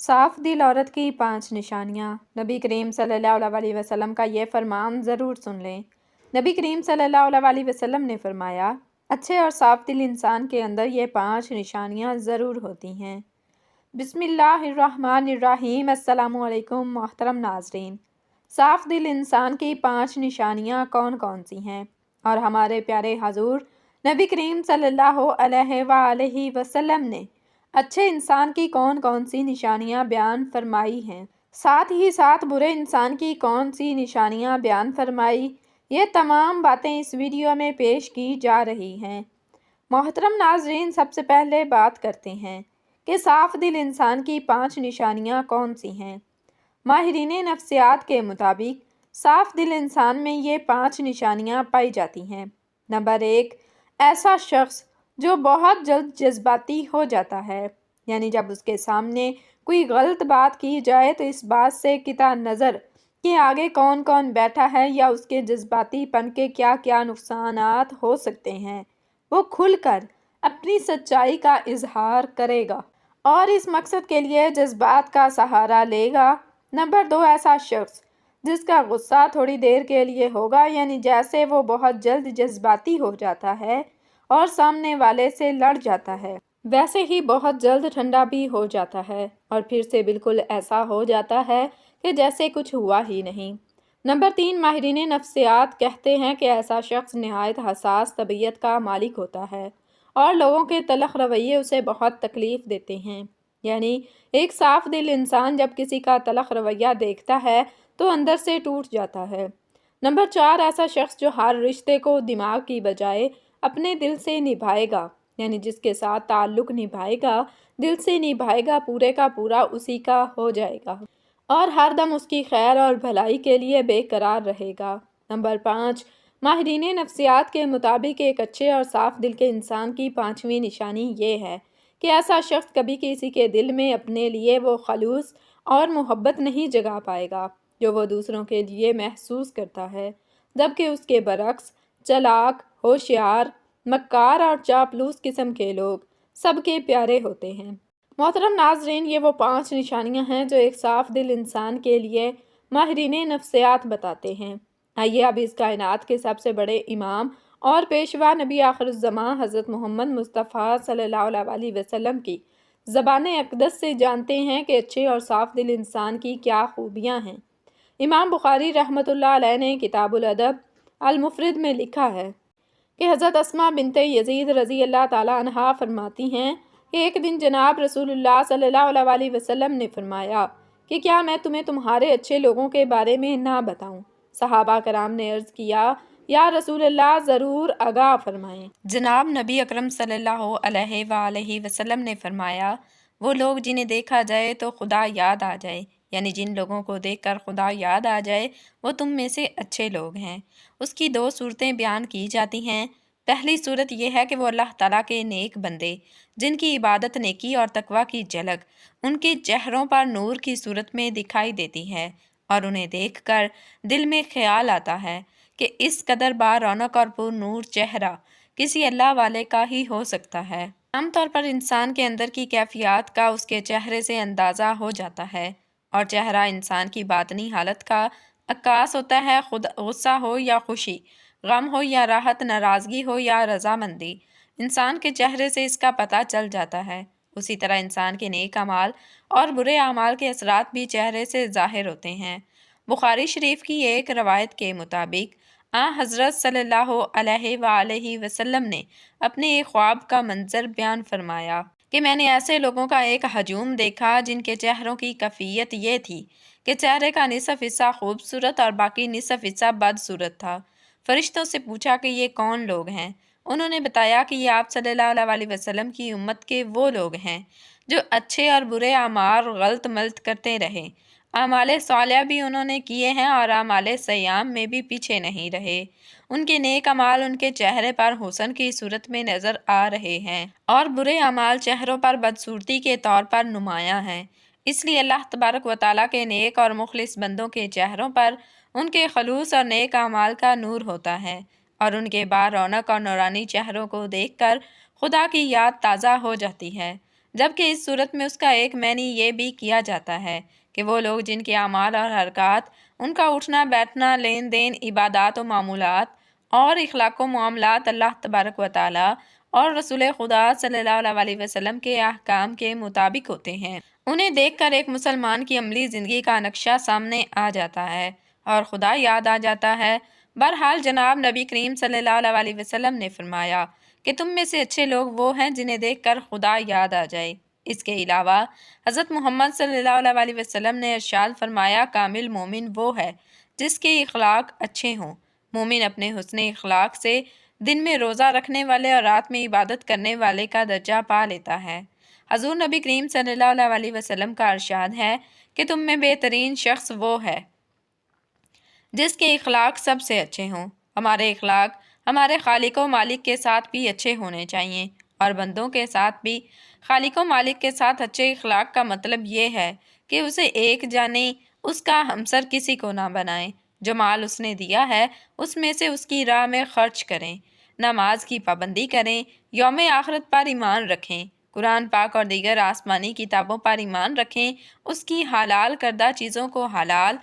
صاف دل عورت کی 5 نشانیاں۔ نبی کریم صلی اللہ علیہ وسلم کا یہ فرمان ضرور سن لیں۔ نبی کریم صلی اللہ علیہ وسلم نے فرمایا، اچھے اور صاف دل انسان کے اندر یہ 5 نشانیاں ضرور ہوتی ہیں۔ بسم اللہ الرحمن الرحیم۔ السلام علیکم محترم ناظرین۔ صاف دل انسان کی 5 نشانیاں کون کون سی ہیں؟ اور ہمارے پیارے حضور نبی کریم صلی اللہ علیہ وآلہ وسلم نے اچھے انسان کی کون کون سی نشانیاں بیان فرمائی ہیں، ساتھ ہی ساتھ برے انسان کی کون سی نشانیاں بیان فرمائی، یہ تمام باتیں اس ویڈیو میں پیش کی جا رہی ہیں۔ محترم ناظرین، سب سے پہلے بات کرتے ہیں کہ صاف دل انسان کی 5 نشانیاں کون سی ہیں۔ ماہرین نفسیات کے مطابق صاف دل انسان میں یہ 5 نشانیاں پائی جاتی ہیں۔ نمبر 1، ایسا شخص جو بہت جلد جذباتی ہو جاتا ہے، یعنی جب اس کے سامنے کوئی غلط بات کی جائے تو اس بات سے قطع نظر کہ آگے کون کون بیٹھا ہے یا اس کے جذباتی پن کے کیا کیا نقصانات ہو سکتے ہیں، وہ کھل کر اپنی سچائی کا اظہار کرے گا اور اس مقصد کے لیے جذبات کا سہارا لے گا۔ نمبر 2، ایسا شخص جس کا غصہ تھوڑی دیر کے لیے ہوگا، یعنی جیسے وہ بہت جلد جذباتی ہو جاتا ہے اور سامنے والے سے لڑ جاتا ہے، ویسے ہی بہت جلد ٹھنڈا بھی ہو جاتا ہے اور پھر سے بالکل ایسا ہو جاتا ہے کہ جیسے کچھ ہوا ہی نہیں۔ نمبر 3، ماہرین نفسیات کہتے ہیں کہ ایسا شخص نہایت حساس طبیعت کا مالک ہوتا ہے اور لوگوں کے تلخ رویے اسے بہت تکلیف دیتے ہیں، یعنی ایک صاف دل انسان جب کسی کا تلخ رویہ دیکھتا ہے تو اندر سے ٹوٹ جاتا ہے۔ نمبر 4، ایسا شخص جو ہر رشتے کو دماغ کی بجائے اپنے دل سے نبھائے گا، یعنی جس کے ساتھ تعلق نبھائے گا، دل سے نبھائے گا، پورے کا پورا اسی کا ہو جائے گا اور ہر دم اس کی خیر اور بھلائی کے لیے بے قرار رہے گا۔ نمبر 5، ماہرین نفسیات کے مطابق ایک اچھے اور صاف دل کے انسان کی 5ویں نشانی یہ ہے کہ ایسا شخص کبھی کسی کے دل میں اپنے لیے وہ خلوص اور محبت نہیں جگا پائے گا جو وہ دوسروں کے لیے محسوس کرتا ہے، جبکہ اس کے برعکس چالاک، ہوشیار، مکار اور چاپلوس قسم کے لوگ سب کے پیارے ہوتے ہیں۔ محترم ناظرین، یہ وہ 5 نشانیاں ہیں جو ایک صاف دل انسان کے لیے ماہرین نفسیات بتاتے ہیں۔ آئیے اب اس کائنات کے سب سے بڑے امام اور پیشوا نبی آخر الزماں حضرت محمد مصطفیٰ صلی اللہ علیہ وسلم کی زبان اقدس سے جانتے ہیں کہ اچھے اور صاف دل انسان کی کیا خوبیاں ہیں۔ امام بخاری رحمۃ اللہ علیہ نے کتاب الادب المفرد میں لکھا ہے کہ حضرت اسماء بنت یزید رضی اللہ تعالیٰ عنہا فرماتی ہیں کہ ایک دن جناب رسول اللہ صلی اللہ علیہ وسلم نے فرمایا کہ کیا میں تمہیں تمہارے اچھے لوگوں کے بارے میں نہ بتاؤں؟ صحابہ کرام نے عرض کیا، یا رسول اللہ، ضرور آگاہ فرمائیں۔ جناب نبی اکرم صلی اللہ علیہ وآلہ وسلم نے فرمایا، وہ لوگ جنہیں دیکھا جائے تو خدا یاد آ جائے، یعنی جن لوگوں کو دیکھ کر خدا یاد آ جائے وہ تم میں سے اچھے لوگ ہیں۔ اس کی 2 صورتیں بیان کی جاتی ہیں۔ پہلی صورت یہ ہے کہ وہ اللہ تعالیٰ کے نیک بندے جن کی عبادت، نیکی اور تقویٰ کی جھلک ان کے چہروں پر نور کی صورت میں دکھائی دیتی ہے اور انہیں دیکھ کر دل میں خیال آتا ہے کہ اس قدر با رونق اور پر نور چہرہ کسی اللہ والے کا ہی ہو سکتا ہے۔ عام طور پر انسان کے اندر کی کیفیات کا اس کے چہرے سے اندازہ ہو جاتا ہے اور چہرہ انسان کی باطنی حالت کا عکاس ہوتا ہے، خود غصہ ہو یا خوشی، غم ہو یا راحت، ناراضگی ہو یا رضامندی، انسان کے چہرے سے اس کا پتہ چل جاتا ہے۔ اسی طرح انسان کے نیک اعمال اور برے اعمال کے اثرات بھی چہرے سے ظاہر ہوتے ہیں۔ بخاری شریف کی ایک روایت کے مطابق حضرت صلی اللہ علیہ وآلہ وسلم نے اپنے ایک خواب کا منظر بیان فرمایا کہ میں نے ایسے لوگوں کا ایک ہجوم دیکھا جن کے چہروں کی کیفیت یہ تھی کہ چہرے کا نصف حصہ خوبصورت اور باقی نصف حصہ بدصورت تھا۔ فرشتوں سے پوچھا کہ یہ کون لوگ ہیں؟ انہوں نے بتایا کہ یہ آپ صلی اللہ علیہ وسلم کی امت کے وہ لوگ ہیں جو اچھے اور برے اعمال غلط ملط کرتے رہے، اعمال صالحہ بھی انہوں نے کیے ہیں اور اعمال سیام میں بھی پیچھے نہیں رہے۔ ان کے نیک اعمال ان کے چہرے پر حسن کی صورت میں نظر آ رہے ہیں اور برے اعمال چہروں پر بدصورتی کے طور پر نمایاں ہیں۔ اس لیے اللہ تبارک و تعالیٰ کے نیک اور مخلص بندوں کے چہروں پر ان کے خلوص اور نیک اعمال کا نور ہوتا ہے اور ان کے با رونق اور نورانی چہروں کو دیکھ کر خدا کی یاد تازہ ہو جاتی ہے۔ جبکہ اس صورت میں اس کا ایک معنی یہ بھی کیا جاتا ہے کہ وہ لوگ جن کے اعمال اور حرکات، ان کا اٹھنا بیٹھنا، لین دین، عبادات و معمولات اور اخلاق و معاملات اللہ تبارک و تعالیٰ اور رسول خدا صلی اللہ علیہ وسلم کے احکام کے مطابق ہوتے ہیں، انہیں دیکھ کر ایک مسلمان کی عملی زندگی کا نقشہ سامنے آ جاتا ہے اور خدا یاد آ جاتا ہے۔ بہرحال جناب نبی کریم صلی اللہ علیہ وسلم نے فرمایا کہ تم میں سے اچھے لوگ وہ ہیں جنہیں دیکھ کر خدا یاد آ جائے۔ اس کے علاوہ حضرت محمد صلی اللہ علیہ وسلم نے ارشاد فرمایا، کامل مومن وہ ہے جس کے اخلاق اچھے ہوں۔ مومن اپنے حسن اخلاق سے دن میں روزہ رکھنے والے اور رات میں عبادت کرنے والے کا درجہ پا لیتا ہے۔ حضور نبی کریم صلی اللہ علیہ وسلم کا ارشاد ہے کہ تم میں بہترین شخص وہ ہے جس کے اخلاق سب سے اچھے ہوں۔ ہمارے اخلاق ہمارے خالق و مالک کے ساتھ بھی اچھے ہونے چاہیے اور بندوں کے ساتھ بھی۔ خالق و مالک کے ساتھ اچھے اخلاق کا مطلب یہ ہے کہ اسے ایک جانیں، اس کا ہمسر کسی کو نہ بنائیں، جو مال اس نے دیا ہے اس میں سے اس کی راہ میں خرچ کریں، نماز کی پابندی کریں، یوم آخرت پر ایمان رکھیں، قرآن پاک اور دیگر آسمانی کتابوں پر ایمان رکھیں، اس کی حلال کردہ چیزوں کو حلال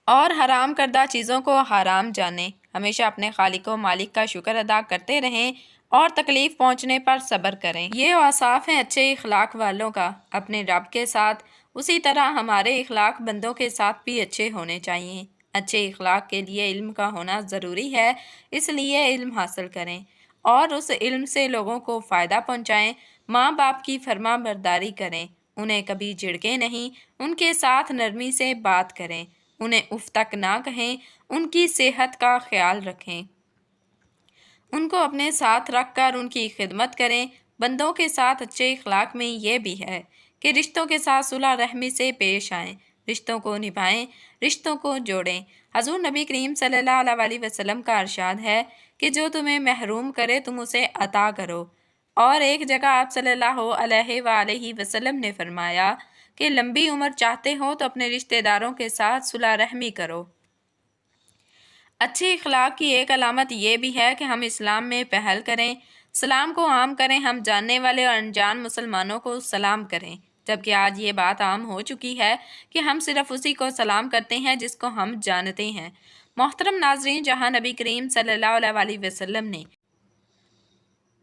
اور حرام کردہ چیزوں کو حرام جانیں، ہمیشہ اپنے خالق و مالک کا شکر ادا کرتے رہیں اور تکلیف پہنچنے پر صبر کریں۔ یہ اوصاف ہیں اچھے اخلاق والوں کا اپنے رب کے ساتھ، اسی طرح ہمارے اخلاق بندوں کے ساتھ بھی اچھے ہونے چاہیے۔ اچھے اخلاق کے لیے علم کا ہونا ضروری ہے، اس لیے علم حاصل کریں اور اس علم سے لوگوں کو فائدہ پہنچائیں۔ ماں باپ کی فرما برداری کریں، انہیں کبھی جھڑکیں نہیں، ان کے ساتھ نرمی سے بات کریں، انہیں اف تک نہ کہیں، ان کی صحت کا خیال رکھیں، ان کو اپنے ساتھ رکھ کر ان کی خدمت کریں۔ بندوں کے ساتھ اچھے اخلاق میں یہ بھی ہے کہ رشتوں کے ساتھ صلح رحمی سے پیش آئیں، رشتوں کو نبھائیں، رشتوں کو جوڑیں۔ حضور نبی کریم صلی اللہ علیہ وسلم کا ارشاد ہے کہ جو تمہیں محروم کرے تم اسے عطا کرو، اور ایک جگہ آپ صلی اللہ علیہ وآلہ وسلم نے فرمایا کہ لمبی عمر چاہتے ہو تو اپنے رشتہ داروں کے ساتھ صلح رحمی کرو۔ اچھے اخلاق کی ایک علامت یہ بھی ہے کہ ہم اسلام میں پہل کریں، سلام کو عام کریں، ہم جاننے والے اور انجان مسلمانوں کو سلام کریں، جبکہ آج یہ بات عام ہو چکی ہے کہ ہم صرف اسی کو سلام کرتے ہیں جس کو ہم جانتے ہیں۔ محترم ناظرین، جہاں نبی کریم صلی اللہ علیہ وسلم نے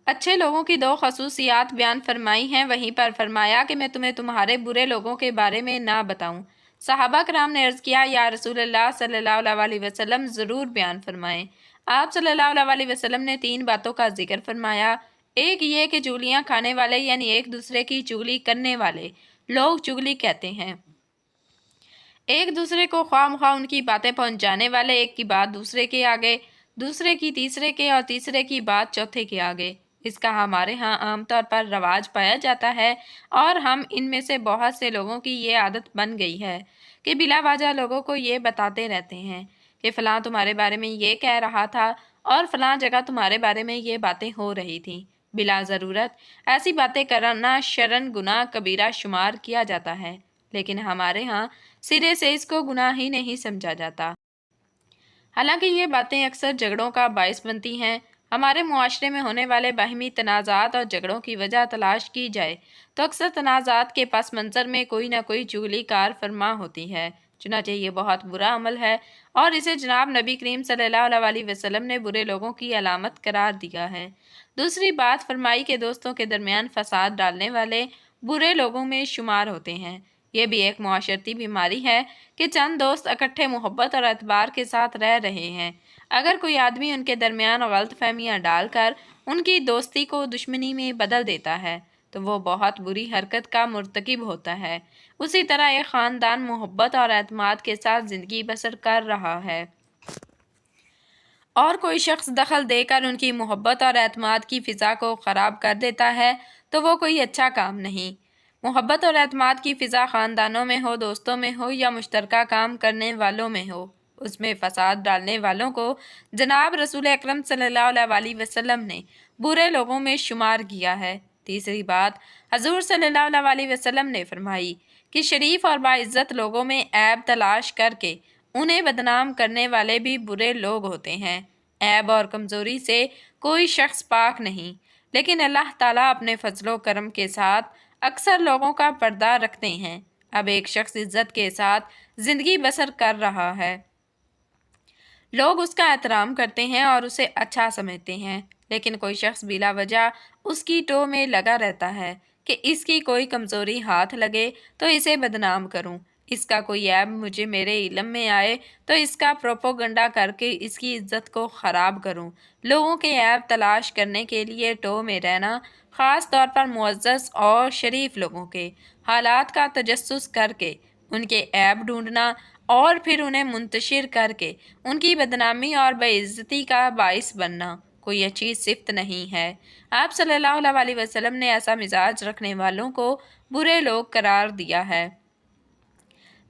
اچھے لوگوں کی دو خصوصیات بیان فرمائی ہیں، وہیں پر فرمایا کہ میں تمہیں تمہارے برے لوگوں کے بارے میں نہ بتاؤں۔ صحابہ کرام نے عرض کیا، یا رسول اللہ صلی اللہ علیہ وسلم ضرور بیان فرمائیں۔ آپ صلی اللہ علیہ وسلم نے 3 باتوں کا ذکر فرمایا۔ ایک یہ کہ چغلیاں کھانے والے یعنی ایک دوسرے کی چغلی کرنے والے لوگ چغلی کہتے ہیں، ایک دوسرے کو خواہ مخواہ ان کی باتیں پہنچانے والے، ایک کی بات دوسرے کے آگے، دوسرے کی تیسرے کے اور تیسرے کی بات چوتھے کے آگے۔ اس کا ہمارے ہاں عام طور پر رواج پایا جاتا ہے اور ہم ان میں سے بہت سے لوگوں کی یہ عادت بن گئی ہے کہ بلا وجہ لوگوں کو یہ بتاتے رہتے ہیں کہ فلاں تمہارے بارے میں یہ کہہ رہا تھا اور فلاں جگہ تمہارے بارے میں یہ باتیں ہو رہی تھیں۔ بلا ضرورت ایسی باتیں کرنا شرعاً گناہ کبیرہ شمار کیا جاتا ہے، لیکن ہمارے ہاں سرے سے اس کو گناہ ہی نہیں سمجھا جاتا۔ حالانکہ یہ باتیں اکثر جھگڑوں کا باعث بنتی ہیں۔ ہمارے معاشرے میں ہونے والے باہمی تنازعات اور جھگڑوں کی وجہ تلاش کی جائے تو اکثر تنازعات کے پس منظر میں کوئی نہ کوئی چغلی کار فرما ہوتی ہے، چنانچہ یہ بہت برا عمل ہے اور اسے جناب نبی کریم صلی اللہ علیہ وسلم نے برے لوگوں کی علامت قرار دیا ہے۔ دوسری بات فرمائی کہ دوستوں کے درمیان فساد ڈالنے والے برے لوگوں میں شمار ہوتے ہیں۔ یہ بھی ایک معاشرتی بیماری ہے کہ چند دوست اکٹھے محبت اور اعتبار کے ساتھ رہ رہے ہیں، اگر کوئی آدمی ان کے درمیان غلط فہمیاں ڈال کر ان کی دوستی کو دشمنی میں بدل دیتا ہے تو وہ بہت بری حرکت کا مرتکب ہوتا ہے۔ اسی طرح ایک خاندان محبت اور اعتماد کے ساتھ زندگی بسر کر رہا ہے اور کوئی شخص دخل دے کر ان کی محبت اور اعتماد کی فضا کو خراب کر دیتا ہے تو وہ کوئی اچھا کام نہیں۔ محبت اور اعتماد کی فضا خاندانوں میں ہو، دوستوں میں ہو یا مشترکہ کام کرنے والوں میں ہو، اس میں فساد ڈالنے والوں کو جناب رسول اکرم صلی اللہ علیہ وسلم نے برے لوگوں میں شمار کیا ہے۔ تیسری بات حضور صلی اللہ علیہ وسلم نے فرمائی کہ شریف اور باعزت لوگوں میں عیب تلاش کر کے انہیں بدنام کرنے والے بھی برے لوگ ہوتے ہیں۔ عیب اور کمزوری سے کوئی شخص پاک نہیں، لیکن اللہ تعالیٰ اپنے فضل و کرم کے ساتھ اکثر لوگوں کا پردہ رکھتے ہیں۔ اب ایک شخص عزت کے ساتھ زندگی بسر کر رہا ہے، لوگ اس کا احترام کرتے ہیں اور اسے اچھا سمجھتے ہیں، لیکن کوئی شخص بلا وجہ اس کی ٹو میں لگا رہتا ہے کہ اس کی کوئی کمزوری ہاتھ لگے تو اسے بدنام کروں، اس کا کوئی عیب مجھے میرے علم میں آئے تو اس کا پروپوگنڈا کر کے اس کی عزت کو خراب کروں۔ لوگوں کے عیب تلاش کرنے کے لیے ٹو میں رہنا، خاص طور پر معزز اور شریف لوگوں کے حالات کا تجسس کر کے ان کے عیب ڈھونڈنا اور پھر انہیں منتشر کر کے ان کی بدنامی اور بے عزتی کا باعث بننا کوئی اچھی صفت نہیں ہے۔ آپ صلی اللہ علیہ وسلم نے ایسا مزاج رکھنے والوں کو برے لوگ قرار دیا ہے۔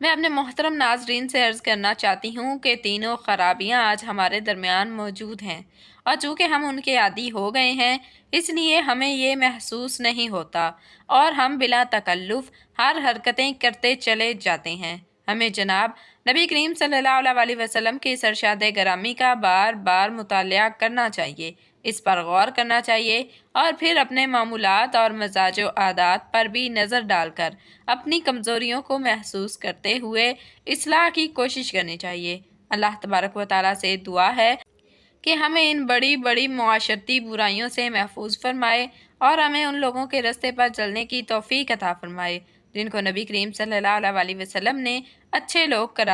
میں اپنے محترم ناظرین سے عرض کرنا چاہتی ہوں کہ تینوں خرابیاں آج ہمارے درمیان موجود ہیں، اور چونکہ ہم ان کے عادی ہو گئے ہیں اس لیے ہمیں یہ محسوس نہیں ہوتا اور ہم بلا تکلف ہر حرکتیں کرتے چلے جاتے ہیں۔ ہمیں جناب نبی کریم صلی اللہ علیہ وسلم کی اس ارشاد گرامی کا بار بار مطالعہ کرنا چاہیے، اس پر غور کرنا چاہیے اور پھر اپنے معمولات اور مزاج و عادات پر بھی نظر ڈال کر اپنی کمزوریوں کو محسوس کرتے ہوئے اصلاح کی کوشش کرنی چاہیے۔ اللہ تبارک و تعالیٰ سے دعا ہے کہ ہمیں ان بڑی بڑی معاشرتی برائیوں سے محفوظ فرمائے اور ہمیں ان لوگوں کے رستے پر چلنے کی توفیق عطا فرمائے جن کو نبی کریم صلی اللہ علیہ وسلم نے اچھے لوگ قرار